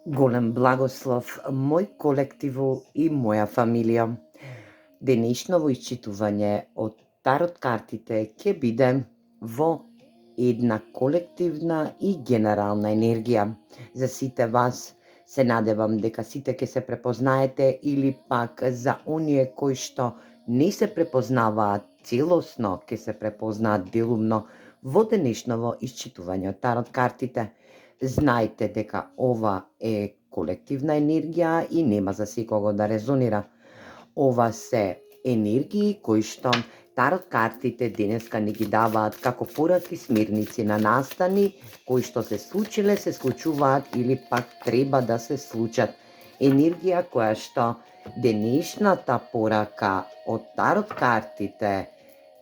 Голем благослов, мој колективу и моја фамилија. Денешново исчитување од тарот картите ќе биде во една колективна и генерална енергија. За сите вас се надевам дека сите ќе се препознаете или пак за оние кои што не се препознаваат целосно, ќе се препознаат делумно во денешново исчитување од тарот картите. Знајте дека ова е колективна енергија и нема за секого да резонира. Ова се енергии кои што тарот картите денеска ни ги даваат како пораки, смирници на настани, кои што се случиле, се случуваат или пак треба да се случат. Енергија која што денешната порака од тарот картите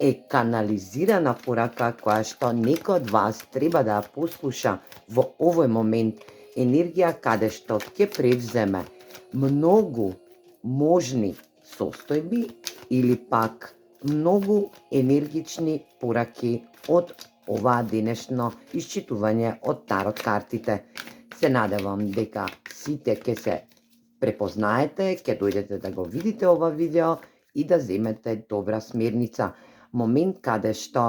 е канализирана порака која што некој од вас треба да ја послуша во овој момент. Енергија каде што ќе превземе многу можни состојби или пак многу енергични пораки од оваа денешно исчитување од тарот картите. Се надевам дека сите ќе се препознаете, ќе дојдете да го видите ова видео и да земете добра смерница. Момент каде што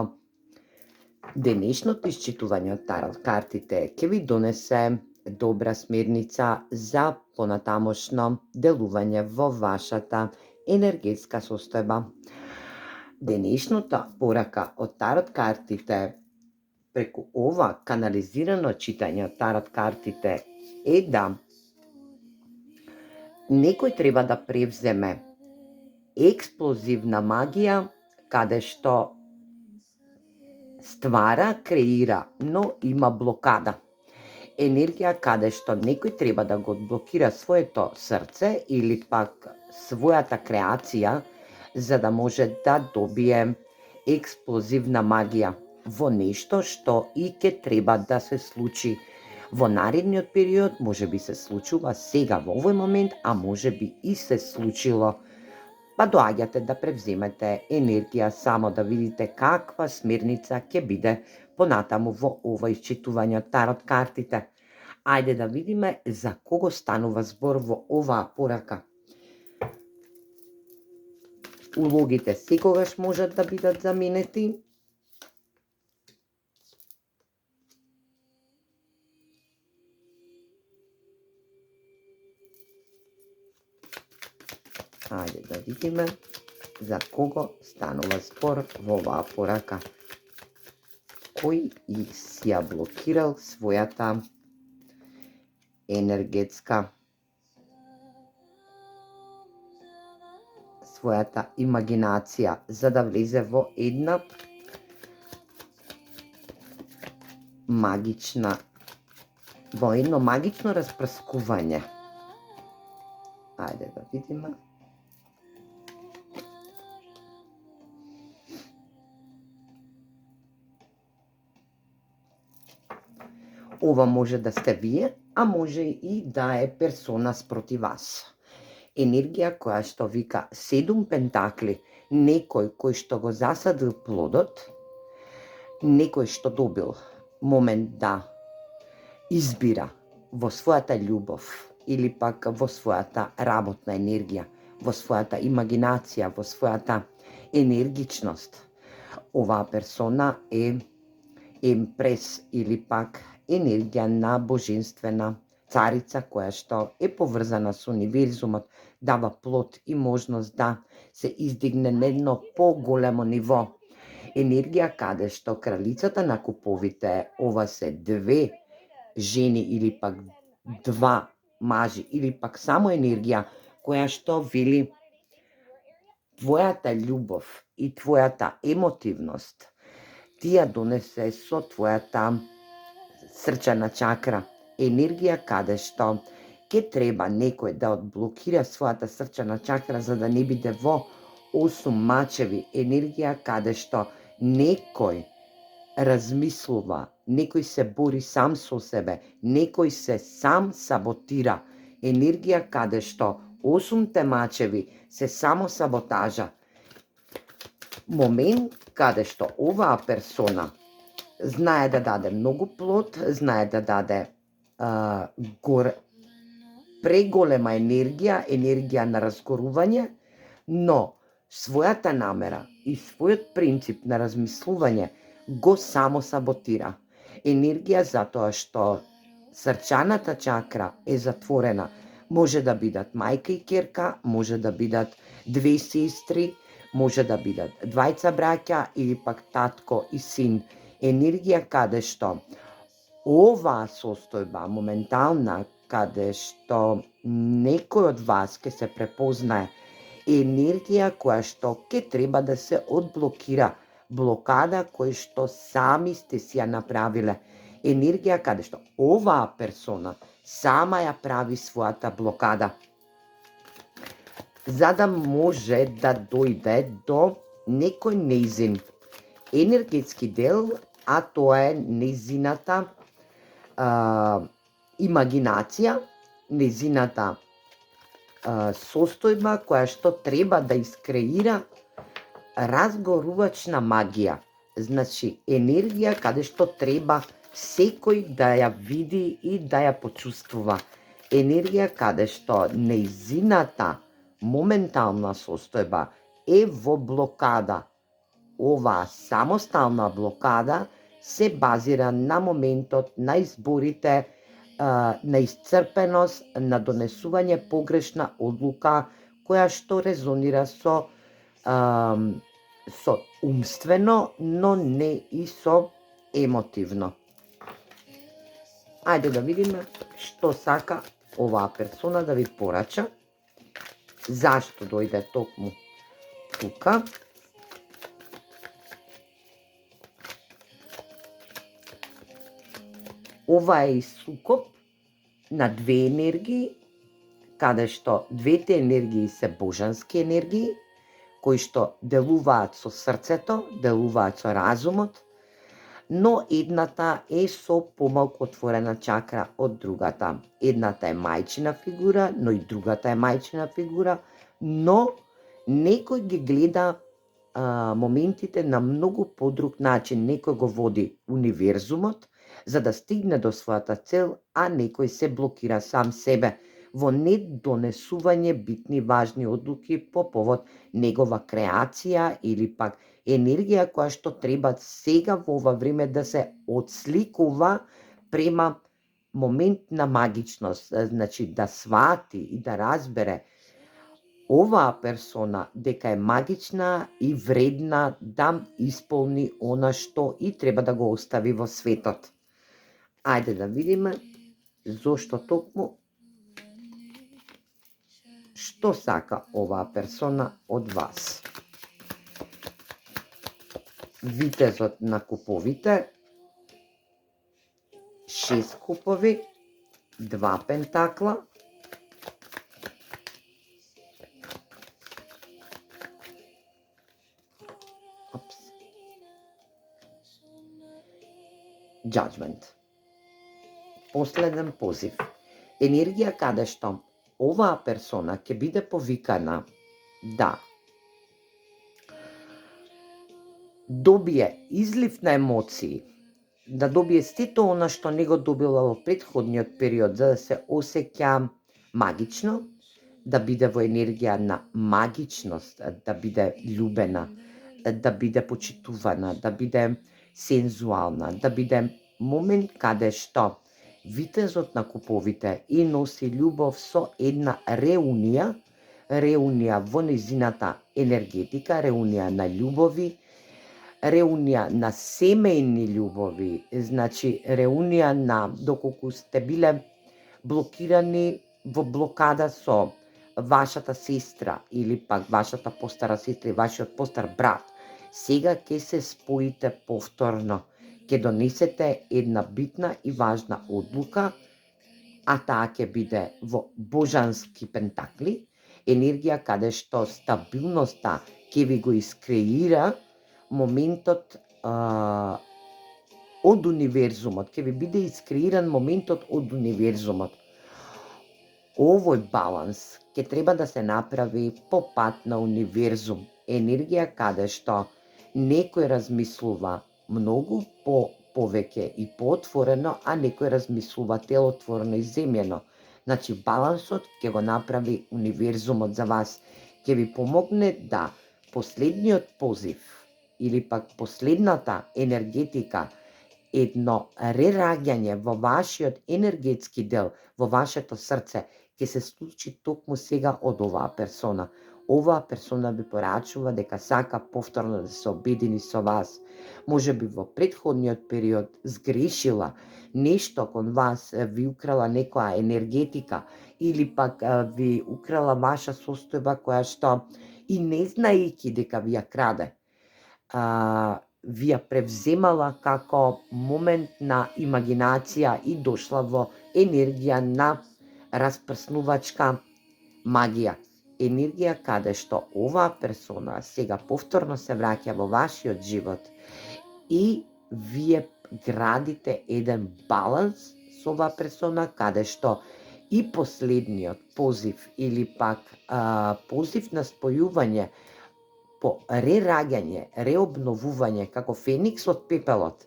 денешното исчитување од тарот картите ќе ви донесе добра смерница за понатамошно делување во вашата енергетска состојба. Денешната порака од тарот картите преку ова канализирано читање од тарот картите е да некој треба да превземе експлозивна магија каде што ствара, креира, но има блокада. Енергија каде што некој треба да го блокира своето срце или пак својата креација за да може да добие експлозивна магија во нешто што и ќе треба да се случи во наредниот период, може би се случува сега во овој момент, а може би и се случило. Па доаѓате да превземете енергија само да видите каква смерница ќе биде понатаму во ова исчитување од тарот картите. Ајде да видиме за кого станува збор во оваа порака. Улогите секогаш можат да бидат заменети. Ајде да видиме за кого станува збор во оваа порака. Кој и си ја блокирал својата енергетска, својата имагинација за да влезе во една магична, во едно магично распрскување. Ајде да видиме. Ова може да сте вие, а може и да е персона спроти вас. Енергија која што вика 7 пентакли, некој кој што го засадил плодот, некој што добил момент да избира во својата љубов или пак во својата работна енергија, во својата имагинација, во својата енергичност. Оваа персона е емпрес или пак енергија на божествена царица која што е поврзана со универзумот, дава плод и можност да се издигне на едно поголемо ниво. Енергија каде што кралицата на куповите, ова се две жени или пак два мажи или пак само енергија која што вели твојата љубов и твојата емотивност ти ја донесе со твојата срчана чакра. Енергија каде што ќе треба некој да одблокира својата срчана чакра за да не биде во 8 мачеви. Енергија каде што некој размислува, некој се бори сам со себе, некој се сам саботира. Енергија каде што 8 мачеви се само саботажа. Момент каде што оваа персона знае да даде многу плод, знае да даде преголема енергија на разгорување, но својата намера и својот принцип на размислување го само саботира. Енергија затоа што срчаната чакра е затворена. Може да бидат мајка и ќерка, може да бидат две сестри, може да бидат двајца браќа или пак татко и син. Енергија каде што оваа состојба моментална, каде што некој од вас ќе се препознае, енергија која што ќе треба да се одблокира, блокада која што сами сте си ја направиле. Енергија каде што оваа персона сама ја прави својата блокада, за да може да дојде до некој нејзин енергетски дел, а тоа е нејзината имагинација, нејзината состојба која што треба да искреира разгорувачна магија. Значи, енергија каде што треба секој да ја види и да ја почувствува. Енергија каде што нејзината моментална состојба е во блокада. Оваа самостална блокада се базира на моментот, на изборите, на исцрпеност, на донесување погрешна одлука, која што резонира со умствено, но не и со емотивно. Ајде да видиме што сака оваа персона да ви порача, зашто дојде токму тука. Ова е сукоп на две енергии, каде што двете енергии се божански енергии, кои што делуваат со срцето, делуваат со разумот, но едната е со помалку отворена чакра од другата. Едната е мајчина фигура, но и другата е мајчина фигура, но некој ги гледа моментите на многу подруг начин. Некој го води универзумот за да стигне до својата цел, а некој се блокира сам себе во недонесување битни важни одлуки по повод негова креација или пак енергија која што треба сега во ова време да се отсликува према момент на магичност, значи да свати и да разбере оваа персона дека е магична и вредна да исполни она што и треба да го остави во светот. Ајде да видиме зошто токму, што сака оваа персона од вас. Витезот на куповите, 6 купови, 2 пентакла, Judgment. Последен позив. Енергија каде што оваа персона ќе биде повикана да добие излив на емоции, да добие сето она што не го добила во претходниот период, за да се осеќа магично, да биде во енергија на магичност, да биде љубена, да биде почитувана, да биде сензуална, да биде момент каде што витезот на куповите и носи љубов со една реунија во незината енергетика, реунија на љубови, реунија на семејни љубови, значи реунија на доколку сте биле блокирани во блокада со вашата сестра или пак вашата постара сестра и вашиот постар брат, сега ќе се споите повторно, ќе донесете една битна и важна одлука, а таа ќе биде во божански пентакли, енергија каде што стабилноста ќе ви го искреира моментот од универзумот, ќе ви биде искреиран моментот од универзумот. Овој баланс ќе треба да се направи по пат на универзум, енергија каде што некој размислува многу повеќе и поотворено, а некој размислува телотворно и земјено. Значи, балансот ќе го направи универзумот за вас, ќе ви помогне да последниот позив или пак последната енергетика, едно рераѓање во вашиот енергетски дел, во вашето срце, ќе се случи токму сега од оваа персона. Оваа персона ви порачува дека сака повторно да се обедини со вас. Може би во претходниот период сгрешила, нешто кон вас ви украла некоја енергетика или пак ви украла ваша состојба која што и не знаејќи дека ви ја краде, ви ја превземала како момент на имагинација и дошла во енергија на распрснувачка магија. Енергија каде што оваа персона сега повторно се враќа во вашиот живот и вие градите еден баланс со оваа персона каде што и последниот позив или пак позив на спојување по рераѓање, реобновување како феникс од пепелот,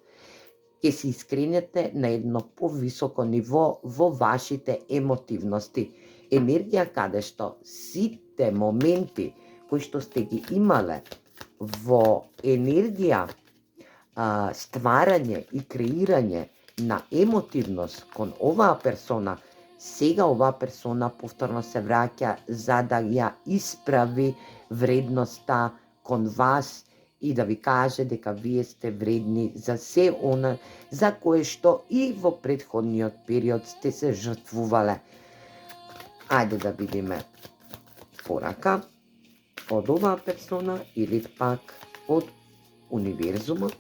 ќе се искренете на едно повисоко ниво во вашите емотивности. Енергија каде што сите моменти кои што сте ги имале во енергија стварање и креирање на емотивност кон оваа персона, сега оваа персона повторно се враќа за да ја исправи вредноста кон вас и да ви каже дека вие сте вредни за се она за кое што и во претходниот период сте се жртвувале. Ајде да видиме порака од оваа персона или пак од универзумот.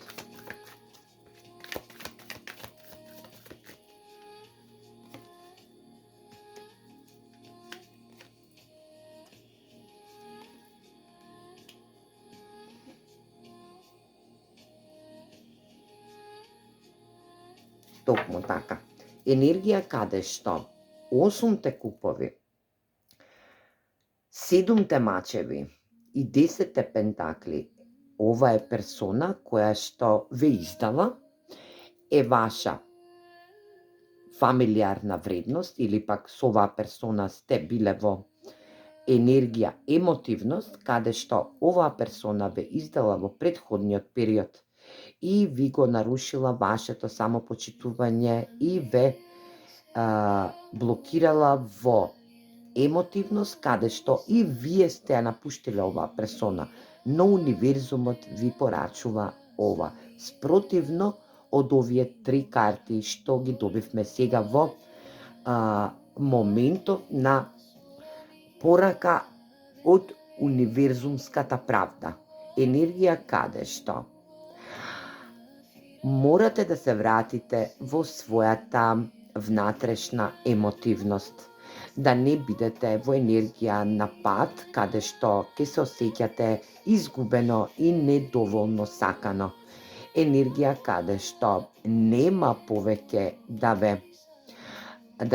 Токму така. Енергија каде што 8 купови, 7 мачеви и 10 пентакли. Ова е персона која што ве издала, е ваша фамилиарна вредност или пак со оваа персона сте биле во енергија емотивност, каде што оваа персона ве издала во претходниот период и ви го нарушила вашето самопочитување и ве блокирала во емотивност, каде што и вие сте ја напуштиле оваа персона, но универзумот ви порачува ова. Спротивно од овие 3 карти што ги добивме сега во моментов на порака од универзумската правда. Енергија каде што морате да се вратите во својата внатрешна емотивност, да не бидете во енергија на пат, каде што ќе се осеќате изгубено и недоволно сакано. Енергија каде што нема повеќе да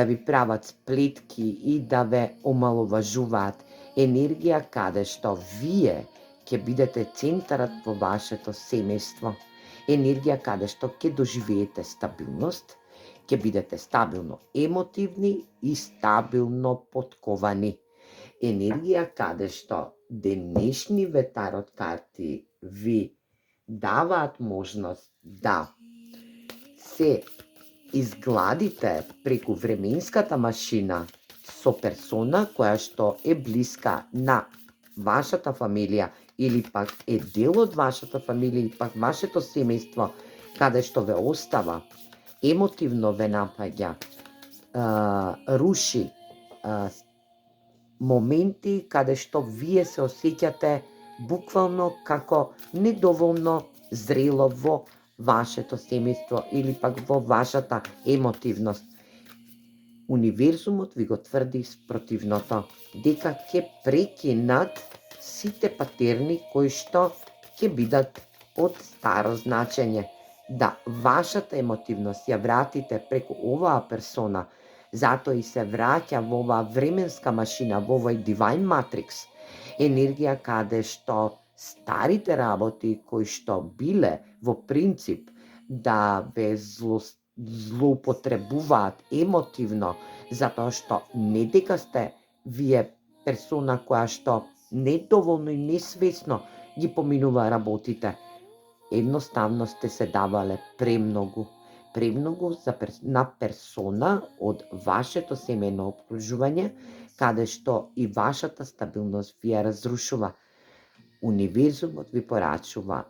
ви прават сплетки и да ве омаловажуваат. Енергија каде што вие ќе бидете центарот во вашето семејство. Енергија каде што ќе доживеете стабилност, ќе бидете стабилно емотивни и стабилно потковани. Енергија каде што денешниве тарот карти ви даваат можност да се изгладите преку временската машина со персона која што е блиска на вашата фамилија или пак е дел од вашата фамилија или пак вашето семејство, каде што ве остава, емотивно ве напаѓа, руши моменти каде што вие се осеќате буквално како недоволно зрело во вашето семејство или пак во вашата емотивност. Универзумот ви го тврди спротивното, дека ќе прекинат сите патерни кои што ќе бидат од старо значење. Да вашата емотивност ја вратите преку оваа персона, затоа и се враќа во оваа временска машина, во овој Divine Matrix, енергија каде што старите работи кои што биле во принцип да злоупотребуваат емотивно, затоа што не дека сте вие персона која што не доволно и несвесно ги поминува работите, едноставно сте се давале премногу на персона од вашето семејно обкружување, каде што и вашата стабилност ви ја разрушува. Универзумот ви порачува: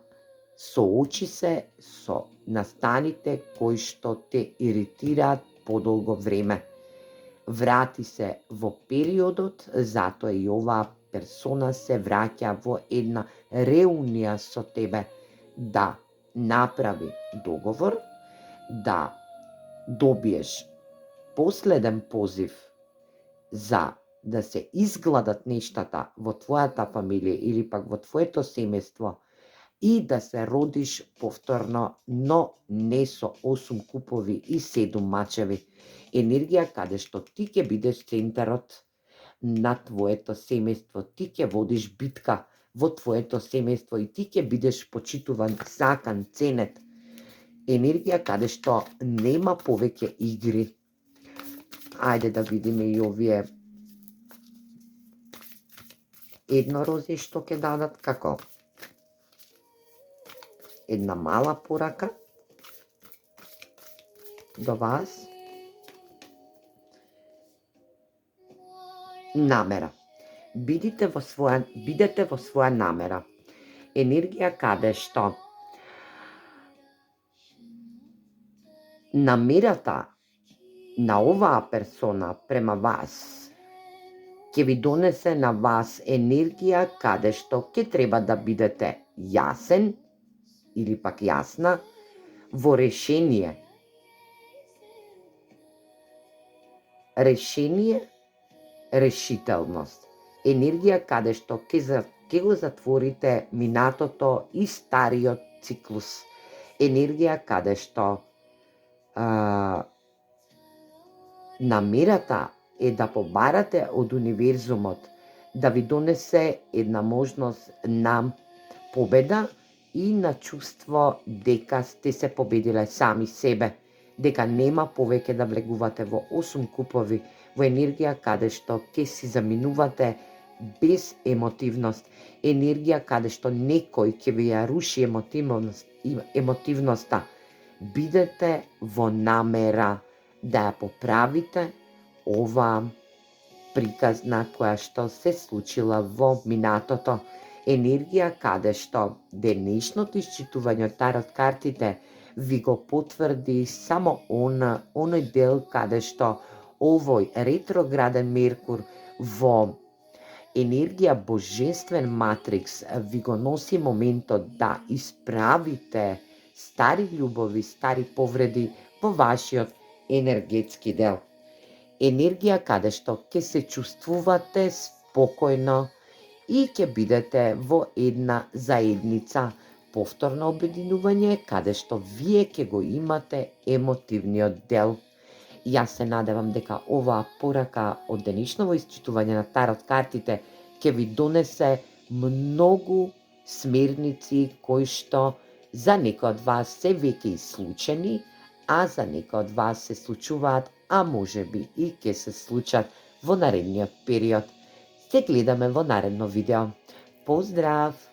соочи се со настаните кои што те иритираат подолго време. Врати се во периодот, затоа и оваа персона се враќа во една реунија со тебе, да направи договор, да добиеш последен позив за да се изгладат нештата во твојата фамилија или пак во твоето семејство и да се родиш повторно, но не со 8 купови и 7 мачеви. Енергија каде што ти ќе бидеш центарот на твоето семејство, ти ќе водиш битка во твоето семејство и ти ќе бидеш почитуван, сакан, ценет. Енергија каде што нема повеќе игри. Ајде да видиме и овие еднорози што ќе дадат како една мала порака до вас. Намера. Бидете во своја намера. Енергија каде што намерата на оваа персона према вас ќе ви донесе на вас енергија каде што ќе треба да бидете јасен или пак јасна во решение, решителност. Енергија каде што ќе го затворите минатото и стариот циклус. Енергија каде што намерата е да побарате од универзумот да ви донесе една можност на победа и на чувство дека сте се победиле сами себе, дека нема повеќе да влегувате во 8 купови, во енергија каде што ќе си заминувате без емотивност, енергија каде што некој ќе ви ја руши емотивноста. Бидете во намера да ја поправите оваа приказна која што се случила во минатото. Енергија каде што денешното исчитување од тарот картите ви го потврди само оној дел каде што овој ретрограден Меркур во енергија божествен матрикс ви го носи моментот да исправите стари љубови, стари повреди во вашиот енергетски дел. Енергија каде што ќе се чувствувате спокојно и ќе бидете во една заедница, повторно обединување каде што вие ќе го имате емотивниот дел. Јас се надевам дека оваа порака од денешново исчитување на тарот картите ќе ви донесе многу смерници кои што за некои од вас се веќе и случени, а за некои од вас се случуваат, а можеби и ќе се случат во наредниот период. Се гледаме во наредно видео. Поздрав!